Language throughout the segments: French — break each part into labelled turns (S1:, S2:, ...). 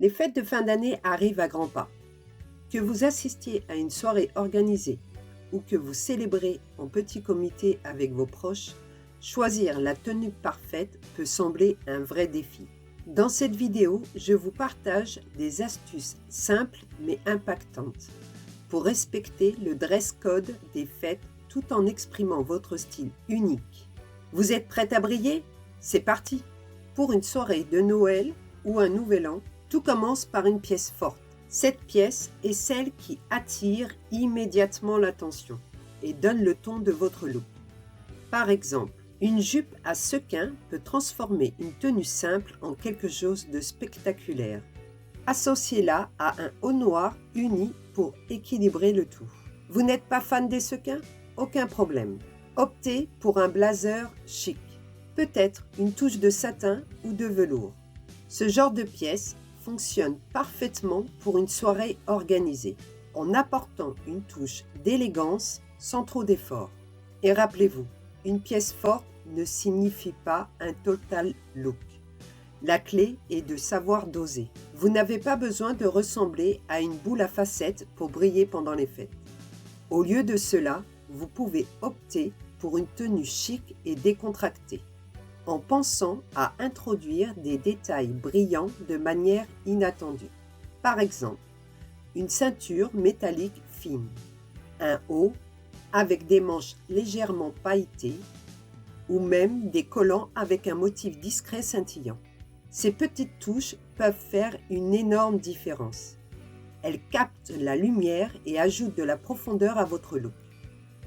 S1: Les fêtes de fin d'année arrivent à grands pas. Que vous assistiez à une soirée organisée ou que vous célébrez en petit comité avec vos proches, choisir la tenue parfaite peut sembler un vrai défi. Dans cette vidéo, je vous partage des astuces simples mais impactantes pour respecter le dress code des fêtes tout en exprimant votre style unique. Vous êtes prête à briller? C'est parti! Pour une soirée de Noël ou un Nouvel An, tout commence par une pièce forte. Cette pièce est celle qui attire immédiatement l'attention et donne le ton de votre look. Par exemple, une jupe à sequins peut transformer une tenue simple en quelque chose de spectaculaire. Associez-la à un haut noir uni pour équilibrer le tout. Vous n'êtes pas fan des sequins? Aucun problème. Optez pour un blazer chic, peut-être une touche de satin ou de velours. Ce genre de pièce fonctionne parfaitement pour une soirée organisée, en apportant une touche d'élégance sans trop d'effort. Et rappelez-vous, une pièce forte ne signifie pas un total look. La clé est de savoir doser. Vous n'avez pas besoin de ressembler à une boule à facettes pour briller pendant les fêtes. Au lieu de cela, vous pouvez opter pour une tenue chic et décontractée, en pensant à introduire des détails brillants de manière inattendue. Par exemple, une ceinture métallique fine, un haut avec des manches légèrement pailletées ou même des collants avec un motif discret scintillant. Ces petites touches peuvent faire une énorme différence. Elles captent la lumière et ajoutent de la profondeur à votre look,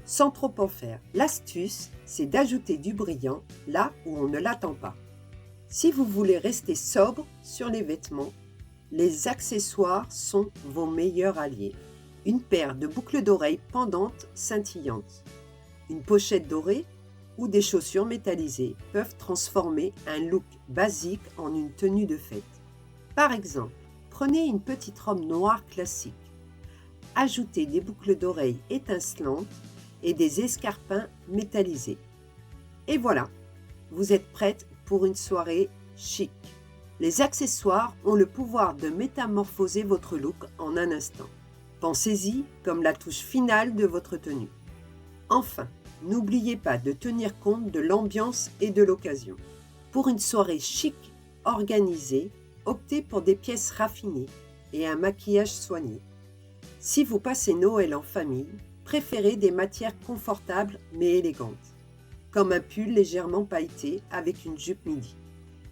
S1: sans trop en faire. L'astuce, c'est d'ajouter du brillant là où on ne l'attend pas. Si vous voulez rester sobre sur les vêtements, les accessoires sont vos meilleurs alliés. Une paire de boucles d'oreilles pendantes scintillantes, une pochette dorée ou des chaussures métallisées peuvent transformer un look basique en une tenue de fête. Par exemple, prenez une petite robe noire classique, ajoutez des boucles d'oreilles étincelantes et des escarpins métallisés. Et voilà, vous êtes prête pour une soirée chic. Les accessoires ont le pouvoir de métamorphoser votre look en un instant. Pensez-y comme la touche finale de votre tenue. Enfin, n'oubliez pas de tenir compte de l'ambiance et de l'occasion. Pour une soirée chic, organisée, optez pour des pièces raffinées et un maquillage soigné. Si vous passez Noël en famille, préférez des matières confortables mais élégantes, comme un pull légèrement pailleté avec une jupe midi.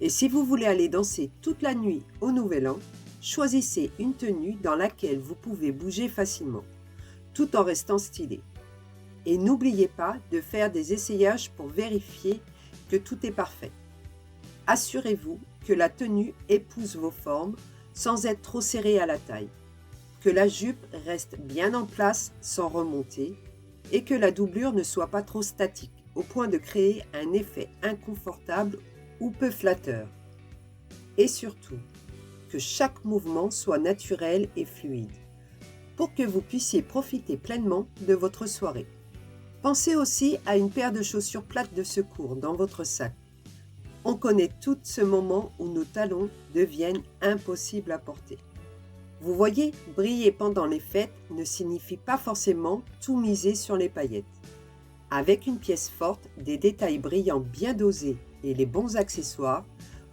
S1: Et si vous voulez aller danser toute la nuit au Nouvel An, choisissez une tenue dans laquelle vous pouvez bouger facilement, tout en restant stylé. Et n'oubliez pas de faire des essayages pour vérifier que tout est parfait. Assurez-vous que la tenue épouse vos formes sans être trop serrée à la taille, que la jupe reste bien en place sans remonter et que la doublure ne soit pas trop statique au point de créer un effet inconfortable ou peu flatteur. Et surtout, que chaque mouvement soit naturel et fluide pour que vous puissiez profiter pleinement de votre soirée. Pensez aussi à une paire de chaussures plates de secours dans votre sac. On connaît tout ce moment où nos talons deviennent impossibles à porter. Vous voyez, briller pendant les fêtes ne signifie pas forcément tout miser sur les paillettes. Avec une pièce forte, des détails brillants bien dosés et les bons accessoires,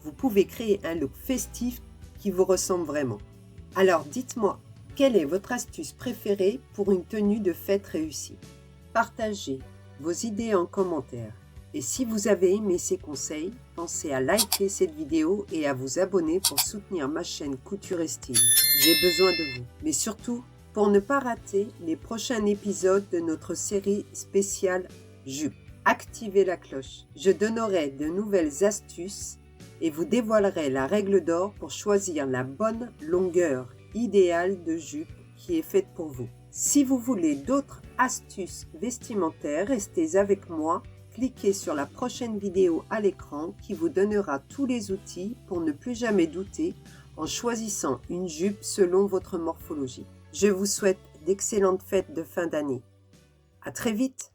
S1: vous pouvez créer un look festif qui vous ressemble vraiment. Alors dites-moi, quelle est votre astuce préférée pour une tenue de fête réussie? Partagez vos idées en commentaire. Et si vous avez aimé ces conseils, pensez à liker cette vidéo et à vous abonner pour soutenir ma chaîne Couture et Style. J'ai besoin de vous. Mais surtout, pour ne pas rater les prochains épisodes de notre série spéciale jupe, activez la cloche. Je donnerai de nouvelles astuces et vous dévoilerai la règle d'or pour choisir la bonne longueur idéale de jupe qui est faite pour vous. Si vous voulez d'autres astuces vestimentaires, restez avec moi. Cliquez sur la prochaine vidéo à l'écran qui vous donnera tous les outils pour ne plus jamais douter en choisissant une jupe selon votre morphologie. Je vous souhaite d'excellentes fêtes de fin d'année. À très vite!